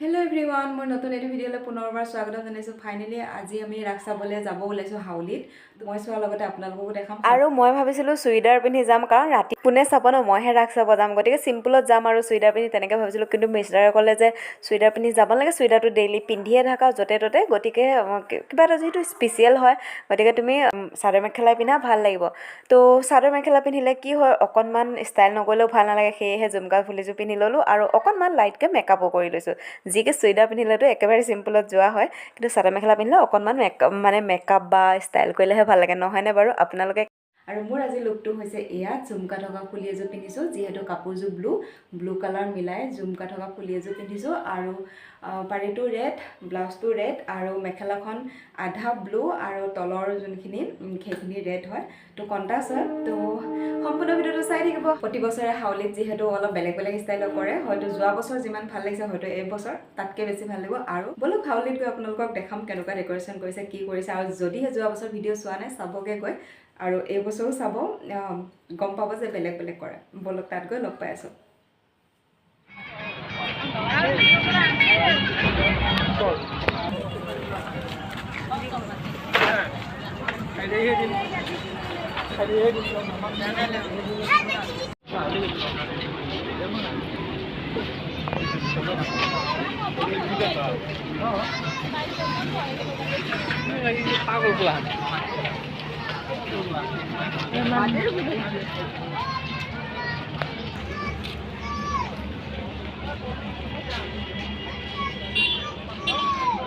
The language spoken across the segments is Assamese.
Hello everyone, মোৰ নতুন এটা ভিডিঅ'লৈ পুনৰবাৰ স্বাগতম জনাইছো। ফাইনালি আজি আমি ৰাস চাবলৈ যাব ওলাইছো হাউলিত। মই চোৱাৰ লগতে আপোনালোককো দেখাম। আৰু মই ভাবিছিলো চুইদাৰ পিন্ধি যাম কাৰণ ৰাতি কোনে চাব ন, মইহে ৰাস চাব যাম, গতিকে চিম্পলত যাম আৰু চুইদাৰ পিন্ধি তেনেকৈ ভাবিছিলো। কিন্তু মিষ্টাৰে ক'লে যে চুইদাৰ পিন্ধি যাব নালাগে, চুইদাৰটো ডেইলি পিন্ধিয়ে থাকা য'তে ত'তে, গতিকে কিবা এটা যিহেতু স্পেচিয়েল হয় গতিকে তুমি চাদৰ মেখেলা পিন্ধা ভাল লাগিব। তো চাদৰ মেখেলা পিন্ধিলে কি হয়, অকণমান ষ্টাইল নগ'লেও ভাল নালাগে, সেয়েহে জুমকা ফুলিযোৰ পিন্ধি ল'লোঁ আৰু অকণমান লাইটকৈ মেকআপো কৰি লৈছোঁ। যিকে চুইদাৰ পিন্ধিলেতো একেবাৰে চিম্পলত যোৱা হয়, কিন্তু চাদৰ মেখেলা পিন্ধিলে অকণমান মেকআপ বা ষ্টাইল কৰিলেহে ভাল লাগে, নহয়নে বাৰু আপোনালোকে? আৰু মোৰ আজি লুকটো হৈছে এয়া, ঝুমকা থকা ফুলি এযোৰ পিন্ধিছোঁ, যিহেতু কাপোৰযোৰ ব্লু কালাৰ মিলাই ঝুমকা থকা ফুলি এযোৰ পিন্ধিছোঁ আৰু পাৰীটো ৰেড, ব্লাউজটো ৰেড আৰু মেখেলাখন আধা ব্লু আৰু তলৰ যোনখিনি সেইখিনি ৰেড হয়, তো কণ্ট্ৰাষ্ট হয়। তো সম্পূৰ্ণ ভিডিঅ'টো চাই থাকিব। প্ৰতি বছৰে হাউলিত যিহেতু অলপ বেলেগ বেলেগ ষ্টাইলত কৰে, হয়তো যোৱা বছৰ যিমান ভাল লাগিছে হয়তো এই বছৰ তাতকৈ বেছি ভাল লাগিব। আৰু বলক হাউলিত গৈ আপোনালোকক দেখাম কেনেকুৱা ডেক'ৰেশ্যন কৰিছে, কি কৰিছে, আৰু যদিহে যোৱা বছৰ ভিডিঅ' চোৱা নাই চাবগৈ গৈ, আৰু এই বছৰো চাব, গম পাব যে বেলেগ বেলেগ কৰে। বলক তাত গৈ লগ পাই আছোঁ।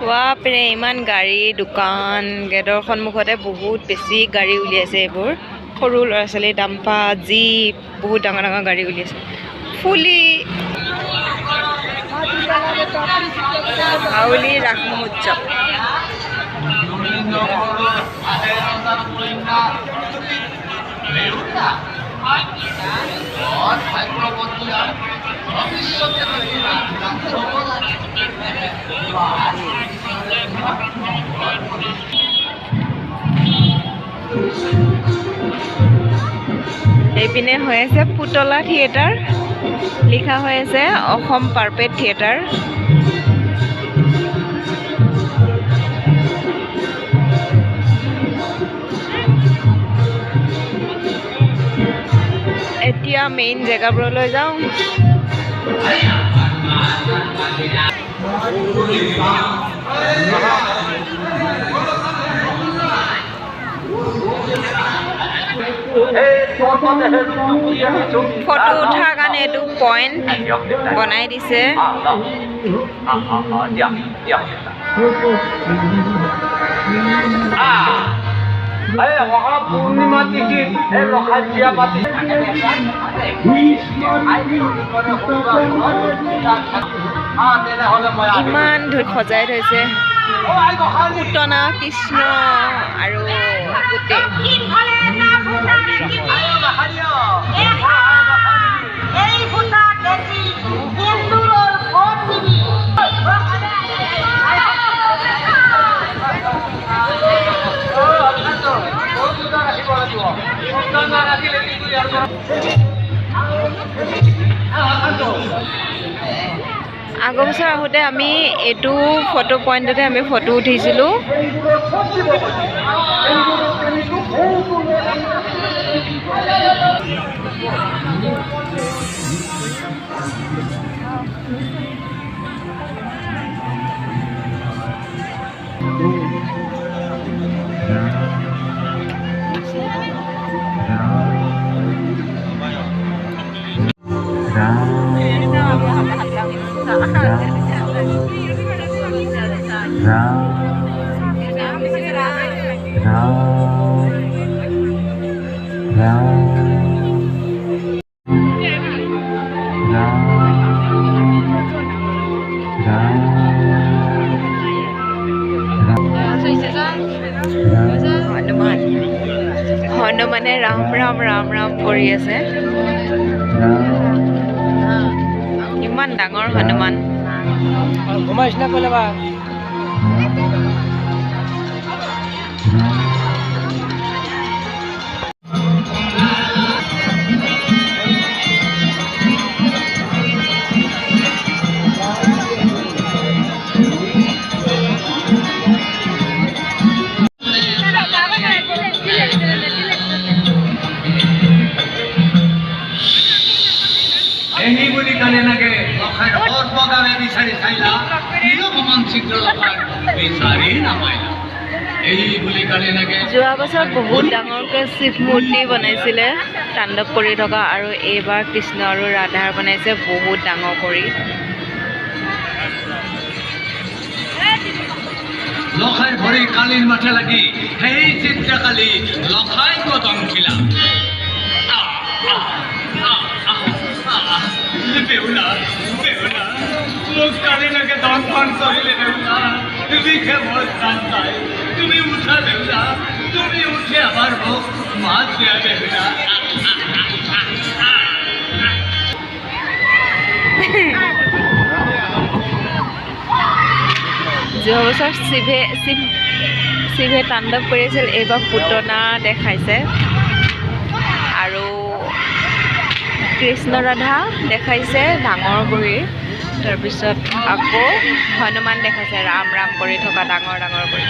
বাপৰে, ইমান গাড়ী, দোকান, গেটৰ সন্মুখতে বহুত বেছি গাড়ী উলিয়াইছে। এইবোৰ সৰু ল'ৰা ছোৱালী, ডাম্পা, জীপ, বহুত ডাঙৰ ডাঙৰ গাড়ী উলিয়াইছে। ফুলি হাউলি ৰাস মহোৎসৱ। এইপিনে হৈ আছে পুতলা থিয়েটাৰ, লিখা হৈ আছে অসম পাৰ্পেট থিয়েটাৰ। এতিয়া মেইন জেগাবোৰলৈ যাওঁ। ফটো উঠাৰ কাৰণে এইটো পইণ্ট বনাই দিছে। ইমান ধুত সজাই থৈছে, পুতনা, কৃষ্ণ আৰু গোটেই আগৰ বছৰ আহোঁতে আমি এইটো ফটো পইণ্টতে আমি ফটো উঠিছিলোঁ। হনুমানে ৰাম ৰাম ৰাম ৰাম কৰি আছে। ইমান ডাঙৰ হনুমান। গাঁৱে বিচাৰি চাইলা কিয় সমান চিত্ৰ লখাৰ বিচাৰি নাপাইলা এই বুলি কালি লাগে যোৱা বছৰ বহুত ডাঙৰকৈ শিৱ মূৰ্তি বনাইছিলে তাণ্ডৱ কৰি থকা আৰু এইবাৰ কৃষ্ণ আৰু ৰাধাৰ বনাইছে বহুত ডাঙৰ কৰি লখাই ভৰি কালিৰ মাঠে লাগি সেই চিত্ৰকালি লখাই কদম খিলা বেউলা বেউলা মোক কালি লাগে দংশন কৰিলে বেউলা তুমিহে মোৰ প্ৰাণ তাই তুমি উঠা বেউলা তুমি উঠে আবাৰ মোক মাছ দিয়া বেউলা যোৱা বছৰ শিৱে তাণ্ডৱ কৰিছিল এইবাৰ পুতনা দেখাইছে আৰু কৃষ্ণ ৰাধা দেখাইছে ডাঙৰ কৰি তাৰপিছত আকৌ হনুমান দেখাইছে ৰাম ৰাম কৰি থকা ডাঙৰ ডাঙৰ কৰি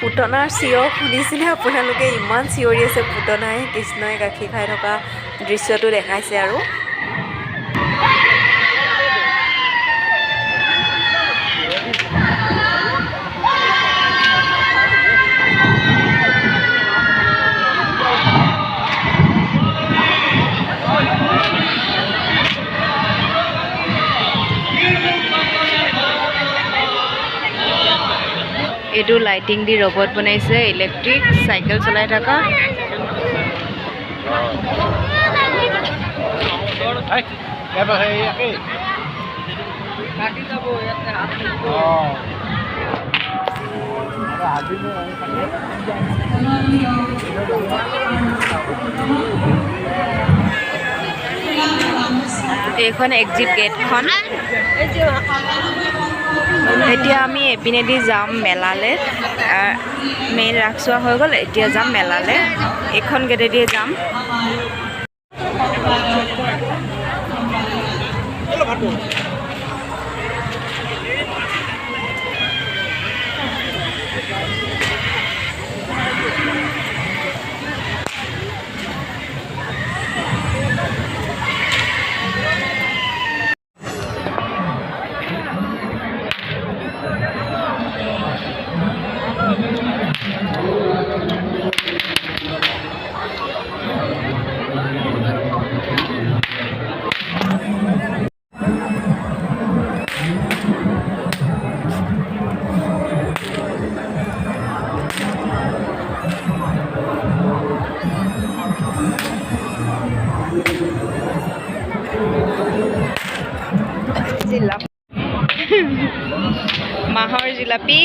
পুতনাৰ চিঞৰ শুনিছিলে আপোনালোকে ইমান চিঞৰি আছে পুতনাই কৃষ্ণই গাখীৰ খাই থকা দৃশ্যটো দেখাইছে আৰু এইটো লাইটিং দি ৰবট বনাইছে ইলেক্ট্ৰিক চাইকেল চলাই থকা এইখন এক্সিট গেটখন এতিয়া আমি এপিনেদি যাম মেলালৈ মেইন ৰাসোৱা হৈ গ'ল এতিয়া যাম মেলালৈ এইখন গেটেদি যাম মাহৰ জিলাপি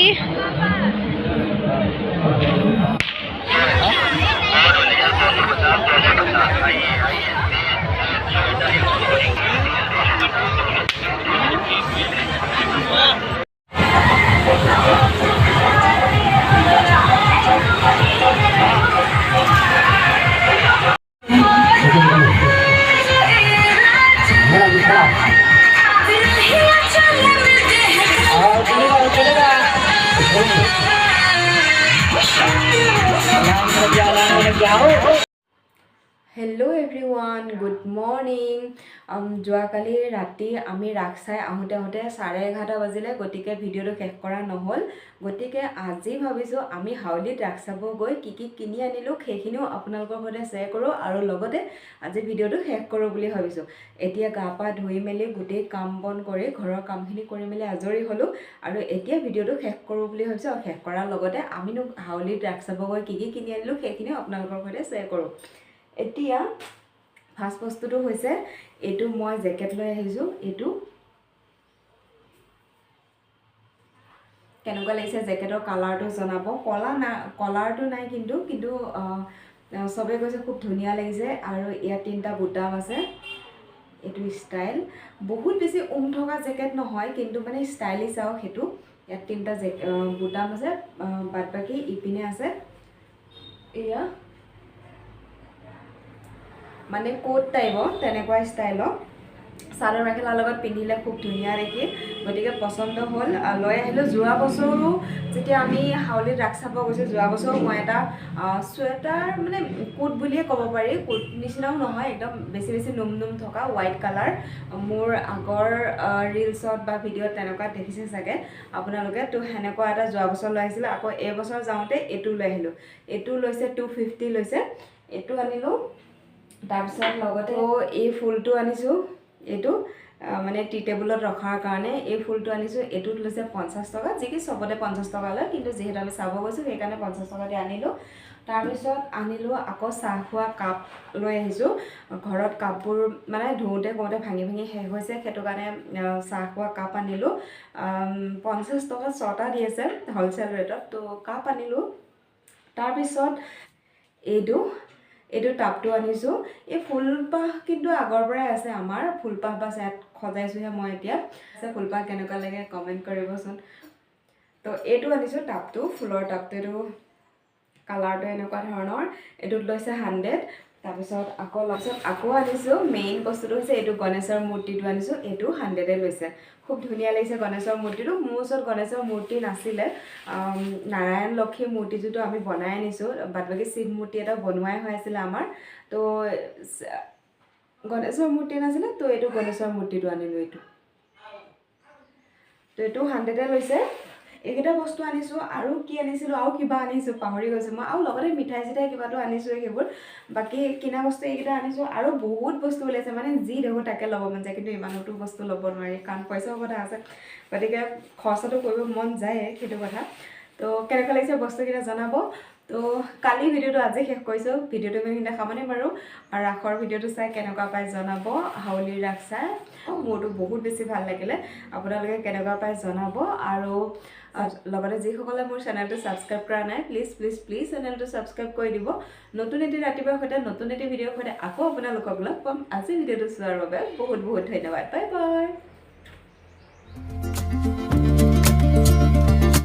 হেল্ল' এভৰিৱান গুড মৰ্ণিং যোৱাকালি ৰাতি আমি ৰাস চাই আহোঁতে 11:30 বাজিলে গতিকে ভিডিঅ'টো শেষ কৰা নহ'ল গতিকে আজি ভাবিছোঁ আমি হাউলিত ৰাস চাব গৈ কি কিনি আনিলোঁ সেইখিনিও আপোনালোকৰ সৈতে শ্বেয়াৰ কৰোঁ আৰু লগতে আজি ভিডিঅ'টো শেষ কৰোঁ বুলি ভাবিছোঁ এতিয়া গা পা ধুই মেলি গোটেই কাম বন কৰি ঘৰৰ কামখিনি কৰি মেলি আজৰি হ'লোঁ আৰু এতিয়া ভিডিঅ'টো শেষ কৰোঁ বুলি ভাবিছোঁ আৰু শেষ কৰাৰ লগতে আমিনো হাউলিত ৰাস চাব গৈ কি কিনি আনিলোঁ সেইখিনিও আপোনালোকৰ সৈতে শ্বেয়াৰ কৰোঁ এতিয়া ফাৰ্ষ্ট বস্তুটো হৈছে এইটো মই জেকেট লৈ আহিছোঁ এইটো কেনেকুৱা লাগিছে জেকেটৰ কালাৰটো জনাব কলাৰটো নাই কিন্তু সবে কৈছে খুব ধুনীয়া লাগিছে আৰু ইয়াত 3টা বুটাম আছে এইটো ষ্টাইল বহুত বেছি থকা জেকেট নহয় কিন্তু মানে ষ্টাইলিছ আৰু সেইটো ইয়াত 3টা বুটাম আছে বাদ বাকি ইপিনে আছে এয়া মানে কোট টাইপৰ তেনেকুৱা ষ্টাইলৰ চাদৰ মেখেলাৰ লগত পিন্ধিলে খুব ধুনীয়া দেখি গতিকে পছন্দ হ'ল লৈ আহিলোঁ যোৱা বছৰো যেতিয়া আমি হাউলিত ৰাস চাব গৈছোঁ যোৱা বছৰো মই এটা চুৱেটাৰ মানে কোট বুলিয়ে ক'ব পাৰি কোট নিচিনাও নহয় একদম বেছি বেছি নুম থকা হোৱাইট কালাৰ মোৰ আগৰ ৰিলছত বা ভিডিঅ'ত তেনেকুৱা দেখিছে চাগে আপোনালোকে তো সেনেকুৱা এটা যোৱা বছৰ লৈ আহিছিলোঁ আকৌ এই বছৰ যাওঁতে এইটো লৈ আহিলোঁ এইটো লৈছে 250 লৈছে এইটো আনিলোঁ তাৰপিছত লগতে এই ফুলটো আনিছোঁ এইটো মানে টি টেবুলত ৰখাৰ কাৰণে এই ফুলটো আনিছোঁ এইটোত লৈছে 50 টকা যি কি চবতে 50 টকা লয় কিন্তু যিহেতু আমি চাব গৈছোঁ সেইকাৰণে 50 টকা দি আনিলোঁ তাৰপিছত আনিলোঁ আকৌ চাহ খোৱা কাপ লৈ আহিছোঁ ঘৰত কাপবোৰ মানে ধুওঁতে কৰোঁতে ভাঙি শেষ হৈছে সেইটো কাৰণে চাহ খোৱা কাপ আনিলোঁ 50 টকা 6টা দি আছে হ'লচেল ৰেটত তো কাপ আনিলোঁ তাৰপিছত এইটো টাবটো আনিছোঁ এই ফুলপাহ কিন্তু আগৰ পৰাই আছে আমাৰ ফুলপাহ বা ইয়াত সজাইছোঁহে মই এতিয়া ফুলপাহ কেনেকুৱা লাগে কমেণ্ট কৰিবচোন তো এইটো আনিছোঁ টাবটো ফুলৰ টাবটো এইটো কালাৰটো এনেকুৱা ধৰণৰ এইটোত লৈছে 100 তাৰপিছত আকৌ আনিছোঁ মেইন বস্তুটো হৈছে এইটো গণেশৰ মূৰ্তিটো আনিছোঁ এইটো 100 লৈছে খুব ধুনীয়া লাগিছে গণেশৰ মূৰ্তিটো মোৰ ওচৰত গণেশৰ মূৰ্তি নাছিলে নাৰায়ণ লক্ষ্মী মূৰ্তিটোতো আমি বনাই আনিছোঁ বাদ বাকী শিৱ মূৰ্তি এটা বনোৱাই হৈ আছিলে আমাৰ তো গণেশৰ মূৰ্তি নাছিলে তো এইটো গণেশৰ মূৰ্তিটো আনিলোঁ এইটো 100 লৈছে এইকেইটা বস্তু আনিছোঁ আৰু কি আনিছিলোঁ আৰু কিবা আনিছোঁ পাহৰি গৈছোঁ মই আৰু লগতে মিঠাই চিঠাই কিবাটো আনিছোঁ সেইবোৰ বাকী কিনা বস্তু এইকেইটা আনিছোঁ আৰু বহুত বস্তু ওলাইছে মানে যি দেখোঁ তাকে ল'ব মন যায় কিন্তু ইমানতো বস্তু ল'ব নোৱাৰি কাৰণ পইচাও কথা আছে গতিকে খৰচাটো কৰিব মন যায় সেইটো কথা তো কেনেকুৱা লাগিছে বস্তুকেইটা জনাব তো কালি ভিডিঅ'টো আজি শেষ কৰিছোঁ ভিডিঅ'টো মই সেইদিনা সামৰণি মাৰোঁ আৰু ৰাসৰ ভিডিঅ'টো চাই কেনেকুৱা পাই জনাব হাউলিৰ ৰাস চাই মোৰতো বহুত বেছি ভাল লাগিলে আপোনালোকে কেনেকুৱা পাই জনাব আৰু লগতে যিসকলে মোৰ চেনেলটো ছাবস্ক্ৰাইব কৰা নাই প্লিজ চেনেলটো ছাবস্ক্ৰাইব কৰি দিব নতুন এটি ৰাতিপুৱাৰ সৈতে নতুন এটি ভিডিঅ'ৰ সৈতে আকৌ আপোনালোকক লগ পাম আজি ভিডিঅ'টো চোৱাৰ বাবে বহুত ধন্যবাদ বাই বাই